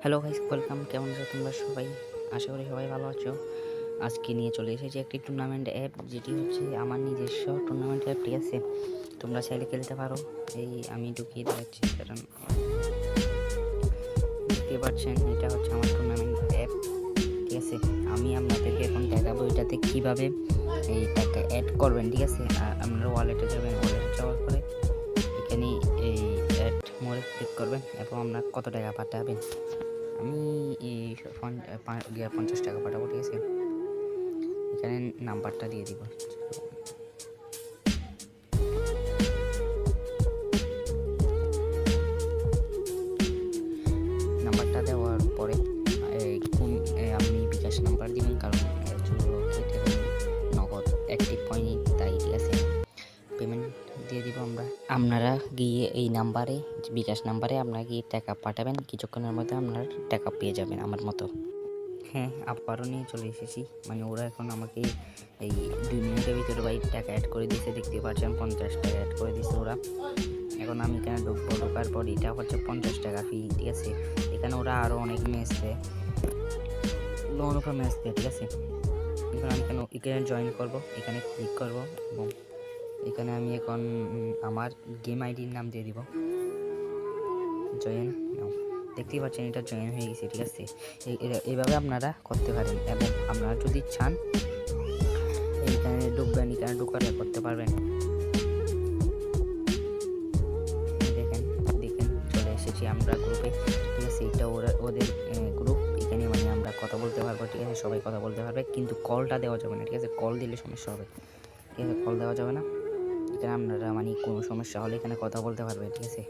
Hello guys, welcome. কেমন আছো তোমরা সবাই? আশা করি সবাই ভালো আছো। আজকে নিয়ে চলে এসেছি একটি টুর্নামেন্ট অ্যাপ, যেটি হচ্ছে আমার নিজস্ব টুর্নামেন্ট অ্যাপ। ঠিক আছে, তোমরা চাইলে খেলতে পারো। এই আমি ঢুকিয়ে দেখাচ্ছি, কারণ দেখতে পাচ্ছেন এটা হচ্ছে আমার টুর্নামেন্ট অ্যাপ। ঠিক আছে, আমি আপনাদেরকে এখন দেখাবো এটাতে কীভাবে এই টাকা অ্যাড করবেন। ঠিক আছে, আর আপনারা ওয়ালেটে যাবেন, ওয়ালেটে যাওয়ার পরে এখানে এই অ্যাড মোড়ে ক্লিক করবেন এবং আপনার কত টাকা পাঠাবেন। আমি এই 50 টাকা পাঠাবো। ঠিক আছে, এখানে নাম্বারটা দিয়ে দিব। নাম্বারটা দেওয়ার পরে আপনি বিকাশ নাম্বার দিবেন, কারণ নগদ অ্যাক্টিভ হয়নি তাই। ঠিক আছে, পেমেন্ট দিয়ে দিব আমরা। আপনারা গিয়ে এই নাম্বারে, বিকাশ নাম্বারে আপনারা গিয়ে টাকা পাঠাবেন। কিছুক্ষণের মধ্যে আপনার টাকা পেয়ে যাবেন আমার মতো। হ্যাঁ, আবারও নিয়ে চলে এসেছি। মানে ওরা এখন আমাকে এই 2 মিনিটের ভিতরে টাকা অ্যাড করে দিয়েছে। দেখতে পাচ্ছেন 50 টাকা অ্যাড করে দিয়েছে ওরা। এখন আমি এখানে ঢুকবো। ঢোকার পর এটা হচ্ছে 50 টাকা ফি। ঠিক আছে, এখানে ওরা আরও অনেক ম্যাচ দেয়, ম্যাচ দেয়। ঠিক আছে, এখন আমি এখানে জয়েন করব, এখানে ক্লিক করব এবং এখানে আমি এখন আমার গেম আইডির নাম দিয়ে দিব, জয়েন। দেখতেই পাচ্ছেন এটা জয়েন হয়ে গেছে। ঠিক আছে, এইভাবে আপনারা করতে পারেন এবং আপনারা যদি চান এইখানে ঢুকবেন, এখানে ঢুকারে করতে পারবেন। দেখেন চলে এসেছি আমরা গ্রুপে। ঠিক আছে, এটা ওদের গ্রুপ। এখানে মানে আমরা কথা বলতে পারবো। ঠিক আছে, সবাই কথা বলতে পারবে, কিন্তু কলটা দেওয়া যাবে না। ঠিক আছে, কল দিলে সমস্যা হবে। ঠিক আছে, কল দেওয়া যাবে না। এখানে আপনারা মানে কোনো সমস্যা হলে এখানে কথা বলতে পারবে। ঠিক আছে,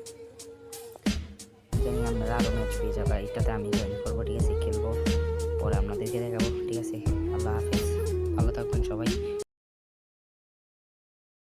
এখানে আপনারা আরও ম্যাচ পেয়ে যাবে। এটাতে আমি জয়েন করবো। ঠিক আছে, খেলবো, পরে আপনাদেরকে দেখাবো। ঠিক আছে, আল্লাহ হাফেজ, ভালো থাকবেন সবাই।